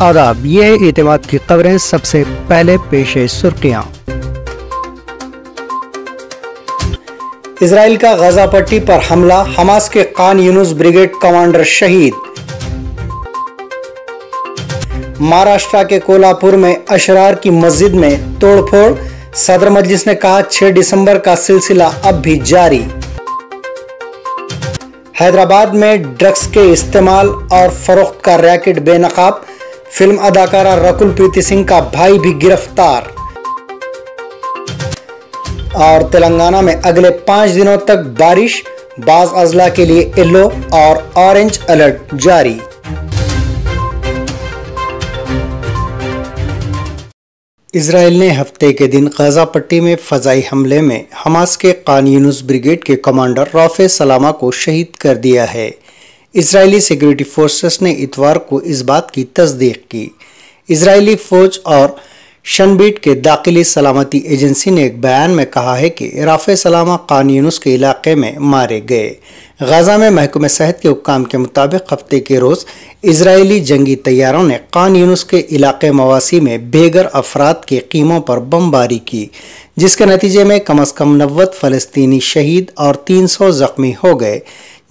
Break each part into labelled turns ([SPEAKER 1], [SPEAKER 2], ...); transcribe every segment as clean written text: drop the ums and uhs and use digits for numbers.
[SPEAKER 1] आदाब, ये है एतमाद की खबरें। सबसे पहले पेश है सुर्खियां। इजराइल का गजा पट्टी पर हमला, हमास के खान यूनुस ब्रिगेड कमांडर शहीद। महाराष्ट्र के कोल्हापुर में अशरार की मस्जिद में तोड़फोड़, सदर मजलिस ने कहा 6 दिसंबर का सिलसिला अब भी जारी। हैदराबाद में ड्रग्स के इस्तेमाल और फरोख्त का रैकेट बेनकाब, फिल्म अदाकारा रकुल प्रीति सिंह का भाई भी गिरफ्तार। और तेलंगाना में अगले 5 दिनों तक बारिश, बाज़ अजला के लिए येलो और ऑरेंज अलर्ट जारी। इजराइल ने हफ्ते के दिन गजा पट्टी में फजाई हमले में हमास के खान यूनुस ब्रिगेड के कमांडर राफे सलामा को शहीद कर दिया है। इजरायली सिक्योरिटी फोर्सेस ने इतवार को इस बात की तस्दीक की। इजरायली फौज और शनबीट के दाखिली सलामती एजेंसी ने एक बयान में कहा है कि राफे सलामा खान यूनुस के इलाके में मारे गए। गाजा में महकमे सेहत के हुक्काम के मुताबिक हफ्ते के रोज़ इजरायली जंगी तैयारों ने खान यूनुस के इलाके मवासी में बेघर अफराद के कीमों पर बमबारी की, जिसके नतीजे में कम अज़ कम 90 फ़लस्तीनी शहीद और 300 ज़ख्मी हो गए,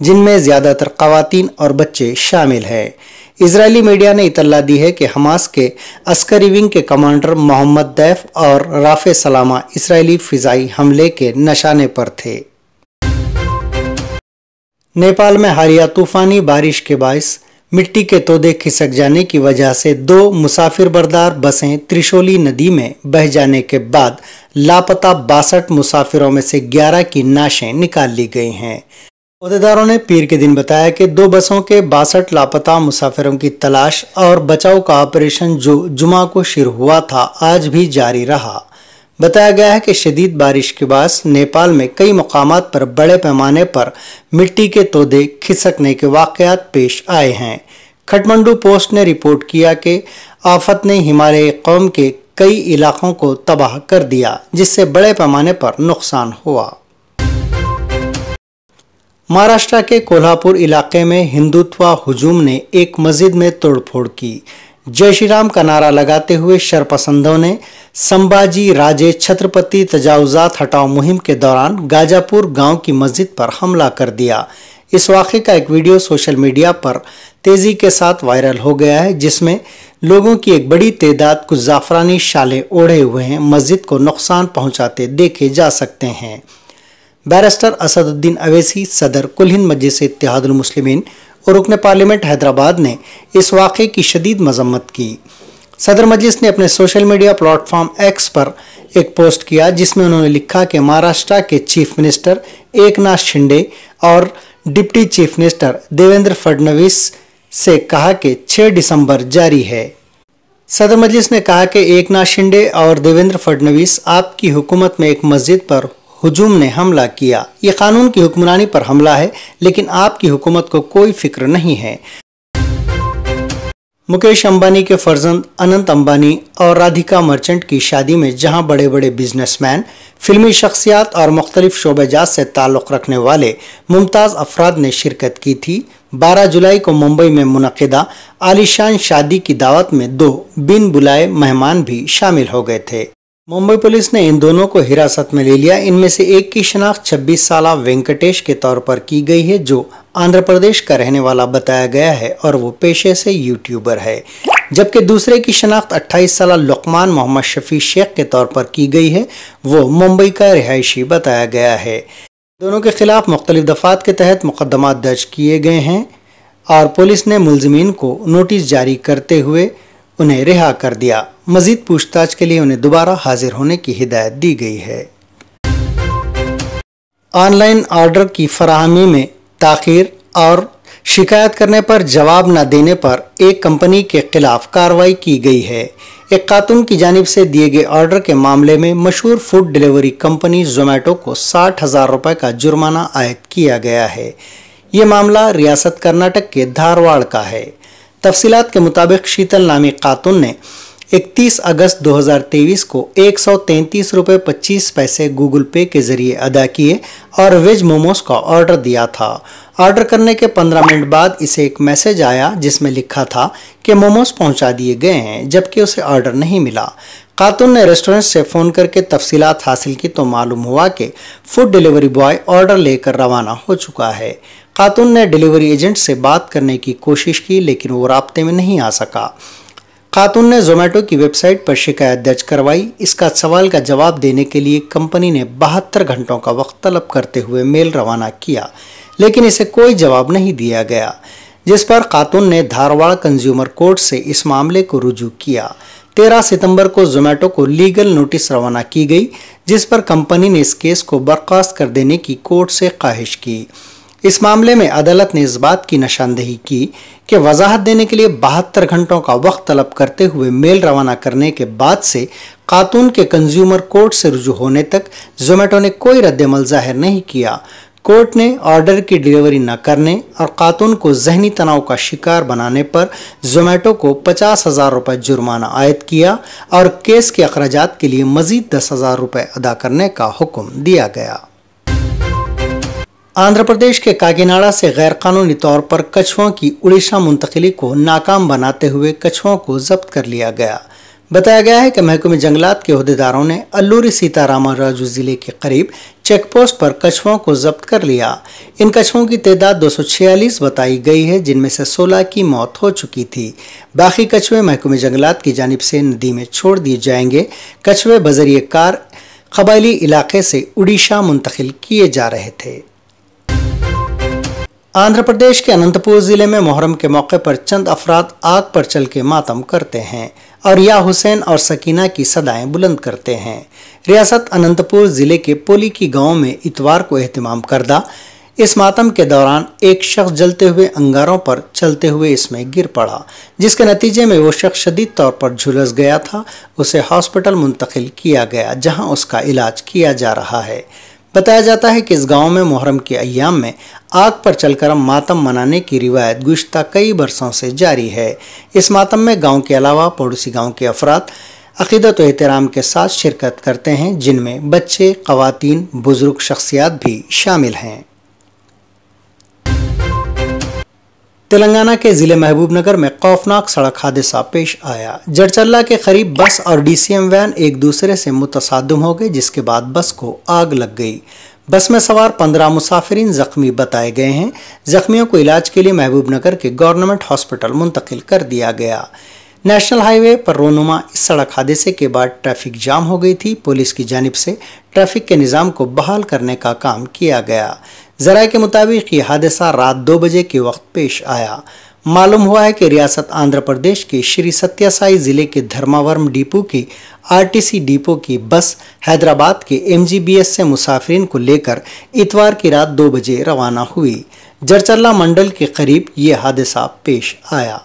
[SPEAKER 1] जिनमें ज़्यादातर ख़वातीन और बच्चे शामिल हैं। इजरायली मीडिया ने इतला दी है कि हमास के अस्करी विंग के कमांडर मोहम्मद दैफ और राफे सलामा इजरायली फ़िज़ाई हमले के निशाने पर थे। नेपाल में हालिया तूफ़ानी बारिश के बायस मिट्टी के तोदे खिसक जाने की वजह से 2 मुसाफिर बरदार बसें त्रिशोली नदी में बह जाने के बाद लापता 62 मुसाफिरों में से 11 की नाशें निकाल ली गई हैं। अहदेदारों ने पीर के दिन बताया कि 2 बसों के 62 लापता मुसाफिरों की तलाश और बचाव का ऑपरेशन जो जुमा को शुरू हुआ था आज भी जारी रहा। बताया गया है कि शदीद बारिश के बाद नेपाल में कई मकामात पर बड़े पैमाने पर मिट्टी के तोदे खिसकने के वाक़यात पेश आए हैं। खटमंडू पोस्ट ने रिपोर्ट किया कि आफत ने हिमालयी कौम के कई इलाकों को तबाह कर दिया, जिससे बड़े पैमाने पर नुकसान हुआ। महाराष्ट्र के कोल्हापुर इलाके में हिंदुत्व हुजूम ने एक मस्जिद में तोड़फोड़ की। जय श्री राम का नारा लगाते हुए शरपसंदों ने संभाजी राजे छत्रपति तजावुजात हटाओ मुहिम के दौरान गाजापुर गांव की मस्जिद पर हमला कर दिया। इस वाक़े का एक वीडियो सोशल मीडिया पर तेज़ी के साथ वायरल हो गया है, जिसमें लोगों की एक बड़ी तादाद कुछ जाफरानी शालें ओढ़े हुए हैं मस्जिद को नुकसान पहुंचाते देखे जा सकते हैं। बैरिस्टर असदुद्दीन अवैसी, सदर कुल हिंद मजलिस इत्तेहादुल मुस्लिमीन और रुकन पार्लियामेंट हैदराबाद ने इस वाक़े की शदीद मजम्मत की। सदर मजलिस ने अपने सोशल मीडिया प्लेटफॉर्म एक्स पर एक पोस्ट किया, जिसमें उन्होंने लिखा कि महाराष्ट्र के चीफ मिनिस्टर एकनाथ शिंदे और deputy chief minister Devendra Fadnavis से कहा कि 6 दिसंबर जारी है। सदर मजलिस ने कहा कि एकनाथ शिंदे और देवेंद्र फडणवीस, आपकी हुकूमत में एक मस्जिद पर हुजूम ने हमला किया। ये कानून की हुक्मरानी पर हमला है, लेकिन आपकी हुकूमत को कोई फिक्र नहीं है। मुकेश अंबानी के फर्जंद अनंत अंबानी और राधिका मर्चेंट की शादी में जहां बड़े बड़े बिजनेसमैन, फिल्मी शख्सियात और मुख्तलिफ शोबेजात से ताल्लुक़ रखने वाले मुमताज़ अफराद ने शिरकत की थी, 12 जुलाई को मुंबई में मुनक़िदा आलीशान शादी की दावत में 2 बिन बुलाए मेहमान भी शामिल हो गए थे। मुंबई पुलिस ने इन दोनों को हिरासत में ले लिया। इनमें से एक की शनाख्त 26 साला वेंकटेश के तौर पर की गई है, जो आंध्र प्रदेश का रहने वाला बताया गया है और वो पेशे से यूट्यूबर है, जबकि दूसरे की शनाख्त 28 साला लुकमान मोहम्मद शफी शेख के तौर पर की गई है, वो मुंबई का रिहायशी बताया गया है। दोनों के खिलाफ मुख्तलिफ दफ़ात के तहत मुकदमा दर्ज किए गए हैं और पुलिस ने मुलजिमीन को नोटिस जारी करते हुए उन्हें रिहा कर दिया। मजीद पूछताछ के लिए उन्हें दोबारा हाजिर होने की हिदायत दी गई है। ऑनलाइन ऑर्डर की फराहमी में ताख़ीर और शिकायत करने पर जवाब न देने पर एक कंपनी के खिलाफ कार्रवाई की गई है। एक खातून की जानिब से दिए गए ऑर्डर के मामले में मशहूर फूड डिलीवरी कंपनी जोमेटो को 60,000 रुपये का जुर्माना आयद किया गया है। ये मामला रियासत कर्नाटक के धारवाड़ का है। तफसीलात के मुताबिक शीतल नामी खातून ने 31 अगस्त 2023 को 133 रुपये 25 पैसे गूगल पे के जरिए अदा किए और वेज मोमोज का ऑर्डर दिया था। ऑर्डर करने के 15 मिनट बाद इसे एक मैसेज आया जिसमें लिखा था कि मोमोज पहुंचा दिए गए हैं, जबकि उसे ऑर्डर नहीं मिला। खातून ने रेस्टोरेंट से फ़ोन करके तफसीलात हासिल की तो मालूम हुआ कि फूड डिलीवरी बॉय ऑर्डर लेकर रवाना हो चुका है। खातून ने डिलीवरी एजेंट से बात करने की कोशिश की लेकिन वो राब्ते में नहीं आ सका। खातून ने जोमेटो की वेबसाइट पर शिकायत दर्ज करवाई। इसका सवाल का जवाब देने के लिए कंपनी ने 72 घंटों का वक्त तलब करते हुए मेल रवाना किया, लेकिन इसे कोई जवाब नहीं दिया गया, जिस पर खातून ने धारवाड़ कंज्यूमर कोर्ट से इस मामले को रुजू किया। 13 सितंबर को जोमेटो को लीगल नोटिस रवाना की गई, जिस पर कंपनी ने इस केस को बर्खास्त कर देने की कोर्ट से ख्वाहिश की। इस मामले में अदालत ने इस बात की निशानदेही की कि वजाहत देने के लिए 72 घंटों का वक्त तलब करते हुए मेल रवाना करने के बाद से खातून के कंज्यूमर कोर्ट से रुजू होने तक जोमेटो ने कोई रद्द-ए-अमल जाहिर नहीं किया। कोर्ट ने ऑर्डर की डिलीवरी न करने और खातून को जहनी तनाव का शिकार बनाने पर जोमेटो को 50,000 रुपये जुर्माना आयद किया और केस के अखराजात के लिए मजीद 10,000 रुपये अदा करने का हुक्म दिया गया। आंध्र प्रदेश के काकीनाडा से गैरकानूनी तौर पर कछुओं की उड़ीसा मुंतकिली को नाकाम बनाते हुए कछुओं को जब्त कर लिया गया। बताया गया है कि महकमे जंगलात के अहदेदारों ने अल्लूरी सीतारामराजू जिले के करीब चेकपोस्ट पर कछुओं को जब्त कर लिया। इन कछुओं की तादाद 246 बताई गई है, जिनमें से 16 की मौत हो चुकी थी। बाकी कछुए महकमे जंगलात की जानिब से नदी में छोड़ दिए जाएंगे। कछुए बजरिए कार कबायली इलाके से उड़ीसा मुंतकिल किए जा रहे थे। आंध्र प्रदेश के अनंतपुर जिले में मुहर्रम के मौके पर चंद अफराद आग पर चल के मातम करते हैं और या हुसैन और सकीना की सदाएं बुलंद करते हैं। रियासत अनंतपुर जिले के पोली की गांव में इतवार को एहतमाम करदा इस मातम के दौरान एक शख्स जलते हुए अंगारों पर चलते हुए इसमें गिर पड़ा, जिसके नतीजे में वो शख्स शदीद तौर पर झुलस गया था। उसे हॉस्पिटल मुंतकिल किया गया, जहां उसका इलाज किया जा रहा है। बताया जाता है कि इस गांव में मुहर्रम के अय्याम में आग पर चलकर मातम मनाने की रिवायत गुज़श्ता कई बरसों से जारी है। इस मातम में गांव के अलावा पड़ोसी गांव के अफराद अक़ीदत व एहतराम के साथ शिरकत करते हैं, जिनमें बच्चे, ख़वातीन, बुजुर्ग शख्सियात भी शामिल हैं। तेलंगाना के ज़िले महबूबनगर में खौफनाक सड़क हादसा पेश आया। जड़चल्ला के करीब बस और डीसीएम वैन एक दूसरे से मुतसादम हो गए, जिसके बाद बस को आग लग गई। बस में सवार 15 मुसाफिरीन जख्मी बताए गए हैं। जख्मियों को इलाज के लिए महबूबनगर के गवर्नमेंट हॉस्पिटल मुंतकिल कर दिया गया। नेशनल हाईवे पर रोनुमा इस सड़क हादसे के बाद ट्रैफिक जाम हो गई थी। पुलिस की जानिब से ट्रैफिक के निज़ाम को बहाल करने का काम किया गया। ज़राए के मुताबिक ये हादसा रात 2 बजे के वक्त पेश आया। मालूम हुआ है कि रियासत आंध्र प्रदेश के श्री सत्यासाई ज़िले के धर्मावरम डिपो की आरटीसी डिपो की बस हैदराबाद के एमजीबीएस से मुसाफिरीन को लेकर इतवार की रात 2 बजे रवाना हुई। जड़चल्ला मंडल के करीब ये हादसा पेश आया।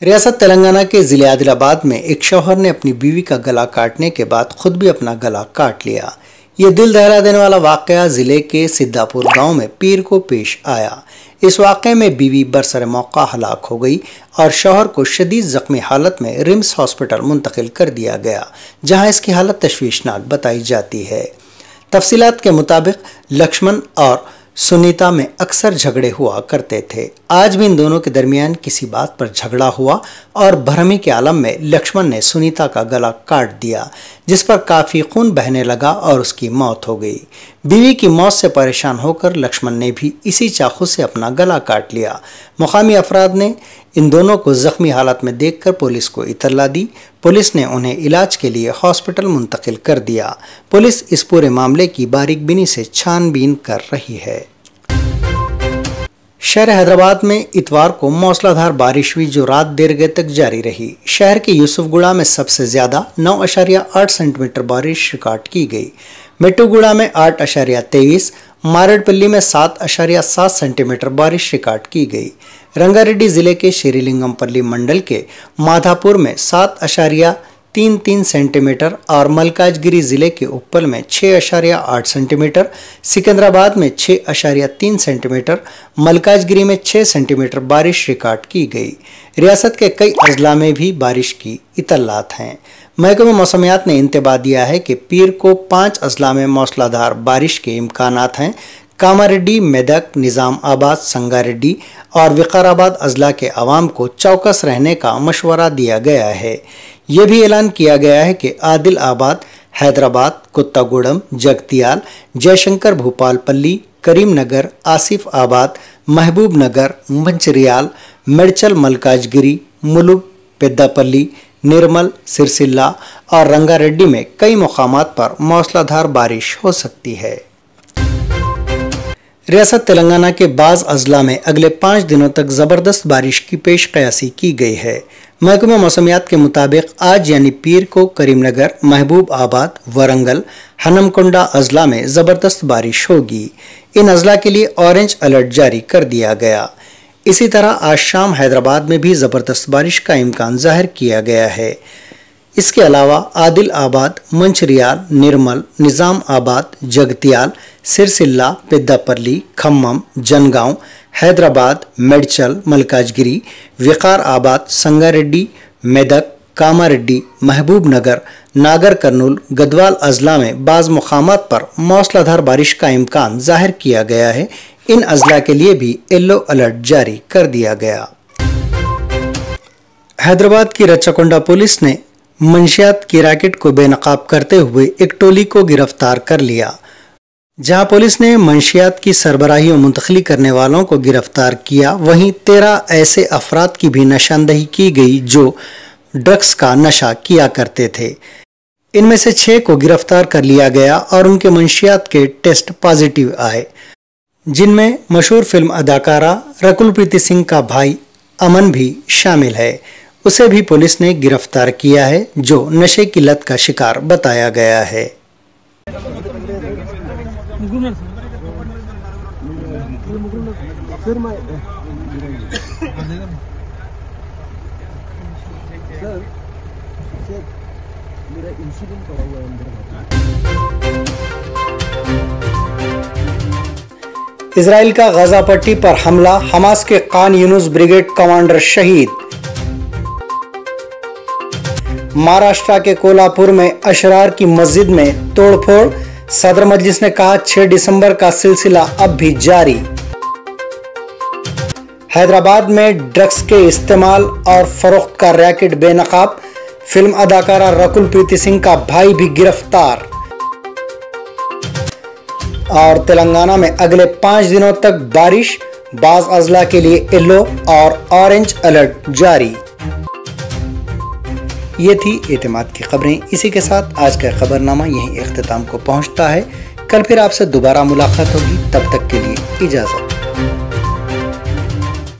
[SPEAKER 1] रियासत तेलंगाना के ज़िले आदिलाबाद में एक शौहर ने अपनी बीवी का गला काटने के बाद खुद भी अपना गला काट लिया। ये दिल दहला देने वाला वाक़या ज़िले के सिद्धापुर गांव में पीर को पेश आया। इस वाक़े में बीवी बरसर मौका हलाक हो गई और शौहर को शदीद ज़ख्मी हालत में रिम्स हॉस्पिटल मुंतकिल कर दिया गया, जहां इसकी हालत तशवीशनाक बताई जाती है। तफसीलात के मुताबिक लक्ष्मण और सुनीता में अक्सर झगड़े हुआ करते थे। आज भी इन दोनों के दरमियान किसी बात पर झगड़ा हुआ और भरमी के आलम में लक्ष्मण ने सुनीता का गला काट दिया, जिस पर काफ़ी खून बहने लगा और उसकी मौत हो गई। बीवी की मौत से परेशान होकर लक्ष्मण ने भी इसी चाकू से अपना गला काट लिया। मुकामी अफराद ने इन दोनों को जख्मी हालत में देखकर पुलिस को इत्तला दी। पुलिस ने उन्हें इलाज के लिए हॉस्पिटल मुंतकिल कर दिया। पुलिस इस पूरे मामले की बारीकबीनी से छानबीन कर रही है। शहर हैदराबाद में इतवार को मौसलाधार बारिश हुई, जो रात देर गए तक जारी रही। शहर के यूसुफगुड़ा में सबसे ज़्यादा 9.8 सेंटीमीटर बारिश रिकॉर्ड की गई। मेट्टूगुड़ा में 8.23, मारेडपल्ली में 7.7 सेंटीमीटर बारिश रिकॉर्ड की गई। रंगारेड्डी ज़िले के श्रीलिंगमपल्ली मंडल के माधापुर में 6.33 सेंटीमीटर और मलकाजगिरी जिले के उप्पल में 6.8 सेंटीमीटर, सिकंदराबाद में 6.3 सेंटीमीटर, मलकाजगिरी में 6 सेंटीमीटर बारिश रिकॉर्ड की गई। रियासत के कई अजला में भी बारिश की इतलात हैं। महकमे मौसमियात ने इंतबाह दिया है कि पीर को 5 अजला में मौसलाधार बारिश के इम्कानात हैं। कामारेड्डी, मेदक, निज़ाम आबाद, संगारेड्डी और विकाराबाद अजला के अवाम को चौकस रहने का मशवरा दिया गया है। ये भी ऐलान किया गया है कि आदिल आबाद, हैदराबाद, कुत्तागुड़म, जगतियाल, जयशंकर भूपालपल्ली, करीमनगर, आसिफ आबाद, महबूब नगर, मंचिरियाल, मेडचल, मलकाजगिरी, मुलुग, पेद्दापल्ली, निर्मल, सिरसिल्ला और रंगारेड्डी में कई मुकामात पर मौसलाधार बारिश हो सकती है। रियासत तेलंगाना के बाज़ अजला में अगले 5 दिनों तक ज़बरदस्त बारिश की पेश कयासी की गई है। महकमे मौसमियात के मुताबिक आज यानी पीर को करीमनगर, महबूब आबाद, वरंगल, हनमकुंडा अजला में ज़बरदस्त बारिश होगी। इन अजला के लिए ऑरेंज अलर्ट जारी कर दिया गया। इसी तरह आज शाम हैदराबाद में भी ज़बरदस्त बारिश का इम्कान जाहिर किया गया है। इसके अलावा आदिल आबाद, मंचिरियाल, निर्मल, निज़ाम आबाद, जगतियाल, सिरसिल्ला, पेद्दापल्ली, खम्मम, जनगांव, हैदराबाद, मेडचल, मलकाजगिरी, विकार आबाद, संगारेड्डी, मेदक, कामारेड्डी, महबूब नगर, नागर कर्नूल, गदवाल अजला में बाज़ मुकामात पर मौसलाधार बारिश का इम्कान जाहिर किया गया है। इन अजला के लिए भी येलो अलर्ट जारी कर दिया गया। हैदराबाद की रच्चाकोंडा पुलिस ने मंशियात की रैकेट को बेनकाब करते हुए एक टोली को गिरफ्तार कर लिया। जहां पुलिस ने मंशियात की सरबराही और मुंतकली करने वालों को गिरफ्तार किया, वहीं 13 ऐसे अफराद की भी निशानदही की गई जो ड्रग्स का नशा किया करते थे। इनमें से 6 को गिरफ्तार कर लिया गया और उनके मंशियात के टेस्ट पॉजिटिव आए, जिनमें मशहूर फिल्म अदाकारा रकुल प्रीति सिंह का भाई अमन भी शामिल है। उसे भी पुलिस ने गिरफ्तार किया है, जो नशे की लत का शिकार बताया गया है। इजराइल का गजा पट्टी पर हमला, हमास के खान यूनुस ब्रिगेड कमांडर शहीद। महाराष्ट्र के कोल्हापुर में अशरार की मस्जिद में तोड़फोड़, सदर मजलिस ने कहा 6 दिसंबर का सिलसिला अब भी जारी। हैदराबाद में ड्रग्स के इस्तेमाल और फरोख्त का रैकेट बेनकाब, फिल्म अदाकारा रकुल प्रीति सिंह का भाई भी गिरफ्तार। और तेलंगाना में अगले 5 दिनों तक बारिश, बाज़ अजला के लिए येलो और ऑरेंज अलर्ट जारी। ये थी एतमाद की खबरें। इसी के साथ आज का खबरनामा यहीं इख्तिताम को पहुंचता है। कल फिर आपसे दोबारा मुलाकात होगी, तब तक के लिए इजाज़त।